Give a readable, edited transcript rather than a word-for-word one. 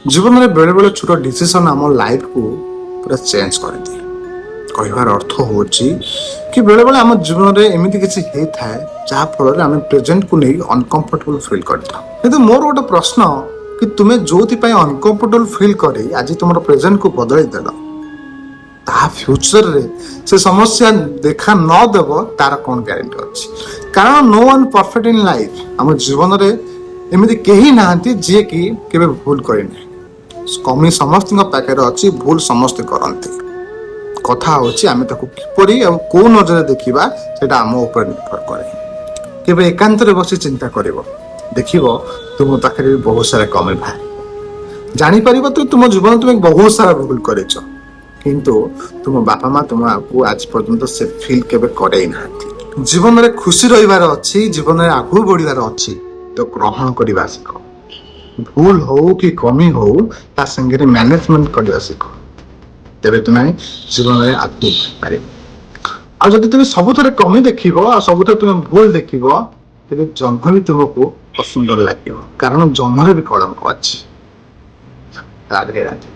जीवन में बेले बेले छोट डिसीजन आम लाइफ को पूरा चेंज कर दिए कहबार अर्थ हूँ कि बेले बेले आम जीवन में एमती किसी होता है जहाँ फल आम प्रेजेंट को नहीं अनकंफर्टेबल फील करता किंतु मोर गोटे प्रश्न कि तुम्हें जो अनकंफर्टेबल फील करे आज तुम प्रेजेंट को बदल देल ता फ्यूचर रे से समस्या देखा न देव तार कौन ग्यारंटी अच्छी कारण no one perfect in life आम जीवन में एमती कहीं ना जी कि केवे भूल करना कमी समस्त पाखे अच्छी भूल समस्ते करती कथा होची आमे ताको किपरि आ को नजर देखिबा सेटा आम ऊपर निर्भर करे केबे एकांत रे बसी चिंता करिवो देखिवो तुम पाखे बहुत सारा कमी बाहर जानी परिबो तो तुम जीवन तुम बहुत सारा भूल करेछ किंतु तुम बापा माँ तुम आपको आज पर्यंत से फील केबे करे ना जीवन रे खुशी रहिबार अछि जीवन रे आगु बढ़िबार अछि तो ग्रहण करबा सिखो भूल हो कि कमी हो ता संगे मैनेजमेंट करबा सिखो तेरे तुम्हें जीवन में आगे पारे आ जदि तुम सबुथरे कमी देखिबो आ सबुथरे तुम भूल देखिबो तेरे जन्म भी तुमको असुंदर लागिबो कारण जन्मरे भी कलंक अछि राधे राधे।